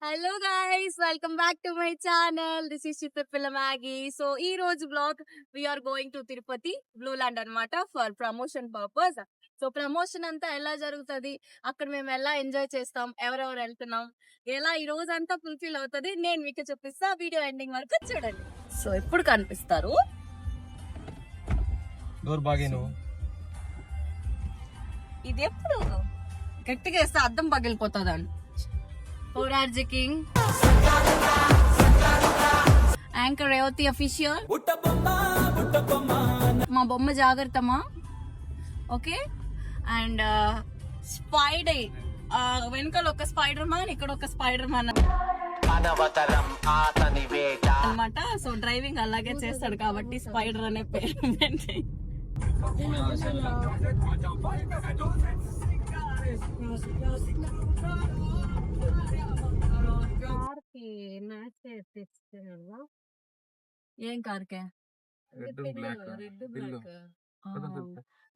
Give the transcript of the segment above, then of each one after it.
Hello guys, welcome back to my channel. This is Chittapilla Maggie. So ఈ రోజు blog we're going to Tirupati blue land అనమాట for promotion purpose. So promotion అంతా ఎలా జరుగుతుంది, అక్కడ మేము ఎలా ఎంజాయ్ చేస్తాం, ఎవరెవరు వెళ్తున్నాం, ఎలా ఈ రోజు అంతా ఫుల్ఫిల్ అవుతుంది నేను మీకు చూపిస్తా. వీడియో ఎండింగ్ వరకు చూడండి. సో ఎప్పుడు కనిపిస్తారు ఇది ఎప్పుడు గట్టిగా వేస్తే అద్దం పగిలిపోతుందండి. కింగ్ యాంకర్ రేవతి అఫీషియల్ మా బొమ్మ జాగ్రత్తమా. ఓకే, అండ్ స్పైడర్ వెనకాల ఒక స్పైడర్ మ్యాన్, ఇక్కడ ఒక స్పైడర్ మ్యాన్ అనమాట. సో డ్రైవింగ్ అలాగే చేస్తాడు కాబట్టి స్పైడర్ అనే పేరు. ఏం కార్కే?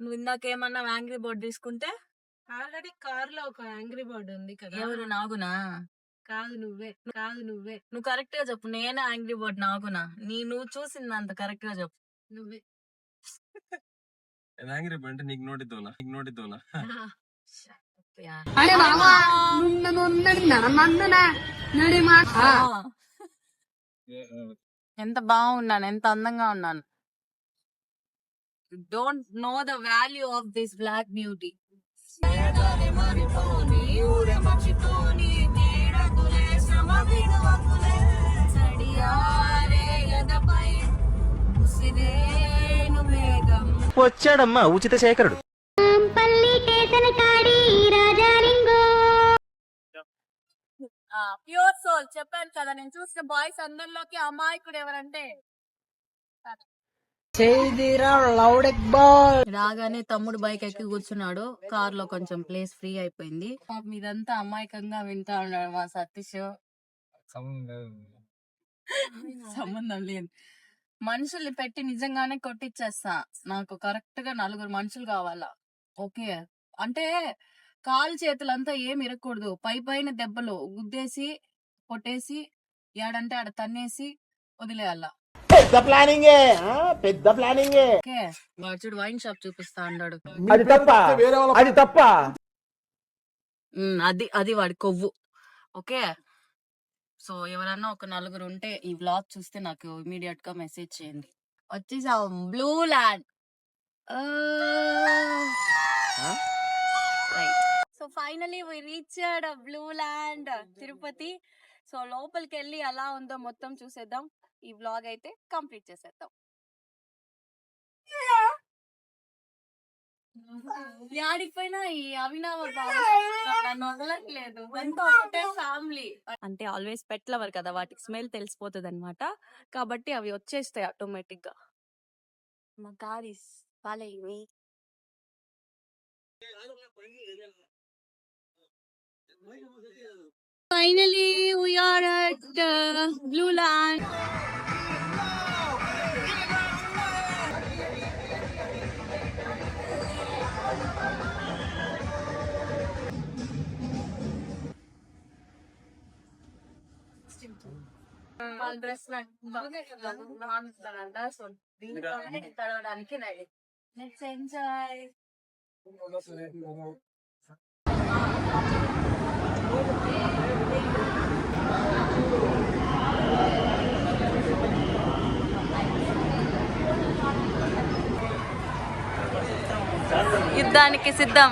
నువ్వు ఇందాకేమన్నా యాంగ్రీ బోర్డ్ తీసుకుంటే ఆల్రెడీ కార్ లో ఒక యాంగ్రీ బోర్డ్ ఉంది కదా. ఎవరు? నాగునా? కాదు నువ్వే. నువ్వు కరెక్ట్ గా చెప్పు. నేనే యాంగ్రీ బోర్డ్ నాగునా? నువ్వు చూసింది అంత కరెక్ట్ గా చెప్పు. నువ్వే యాంగ్రీ బోర్డ్ అంటే నీకు నోటితోలా ఎంత బాగున్నాను, ఎంత అందంగా ఉన్నాను. Don't know the value of this black beauty. వచ్చాడమ్మా ఉచిత శేఖరుడు. ప్యూర్ సోల్ చెప్పాను కదా, నేను చూసిన బాయ్స్ అందరిలోకి అమాయకుడు ఎవరంటే రాగానే తమ్ముడు బైక్ ఎక్కి కూర్చున్నాడు. కార్ లో కొంచెం ప్లేస్ ఫ్రీ అయిపోయింది. మీదంతా అమాయకంగా వింటా ఉన్నాడు మా సతీష్. సంబంధం లేదు. మనుషుల్ని పెట్టి నిజంగానే కొట్టిచ్చేస్తా. నాకు కరెక్ట్ గా 4 మనుషులు కావాలా. ఓకే అంటే కాలు చేతులంతా ఏమి ఇరగకూడదు. పైన దెబ్బలు గుద్దేసి కొట్టేసి ఏడంటే ఆడ తన్నేసి వదిలేయాల. పెద్ద ప్లానింగ్. ఓకే, చూడు వైన్ షాప్ చూపిస్తా అన్నాడు. అది తప్ప అది వాడి కొవ్వు. ఓకే, సో ఎవరన్నా ఒక 4 ఉంటే ఈ వ్లాగ్ చూస్తే నాకు ఇమీడియట్ గా మెసేజ్ చేయండి. వచ్చేసాం Blue Land. Right, so finally we reached Blue Land Tirupati. So లోపలికి వెళ్ళి ఎలా ఉందో మొత్తం చూసేద్దాం. ఈ వ్లాగ్ అయితే కంప్లీట్ చేసేద్దాం. ఆడిపోయినా ఈ అభినవ నన్ను వదలట్లేదు. ఒకటే ఫ్యామిలీ అంటే ఆల్వేస్ పెట్ లవర్ కదా, వాటికి స్మెల్ తెలిసిపోతుంది అనమాట. కాబట్టి అవి వచ్చేస్తాయి ఆటోమేటిక్ గా. మా గారీస్ బాలయ్యి. Finally, we are at Blue Land. వాళ్ళ డ్రెస్ తడవడానికి రెడీ. Let's enjoy. యుద్ధానికి సిద్ధం.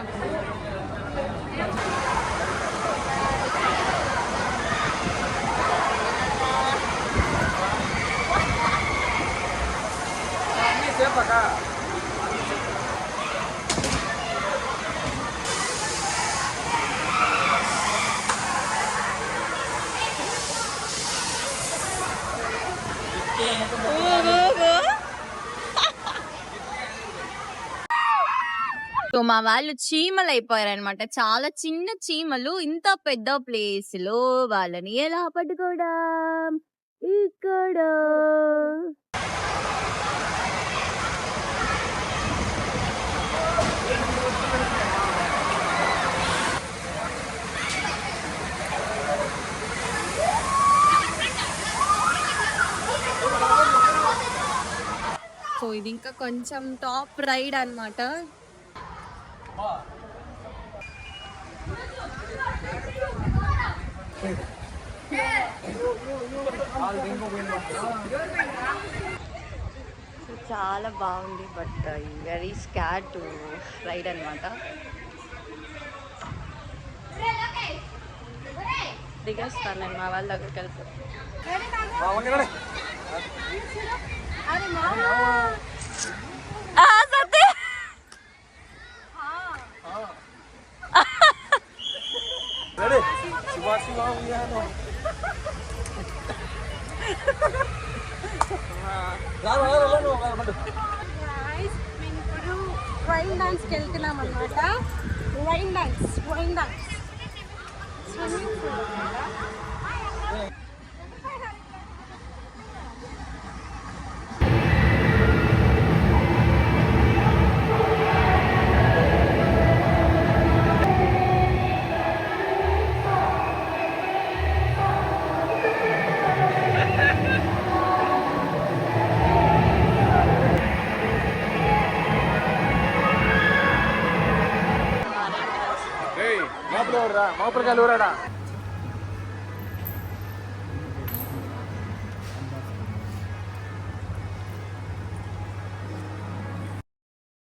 సో మా వాళ్ళు చీమలు అయిపోయారనమాట. చాలా చిన్న చీమలు. ఇంత పెద్ద ప్లేస్ లో వాళ్ళని ఎలా పట్టుకోవడం? ఇక్కడ సో ఇది ఇంకా కొంచెం టాప్ రైడ్ అన్నమాట. సో చాలా బాగుంది, but very scared to ride అన్నమాట. దిగేస్తాను నేను మా వాళ్ళ దగ్గరికి వెళ్ళిపోతాను. మేము ఇప్పుడు రైన్ డాన్స్కి వెళ్తున్నాం అనమాట. Rain dance swimming pool. మాపుడు కాలు ఊరాడా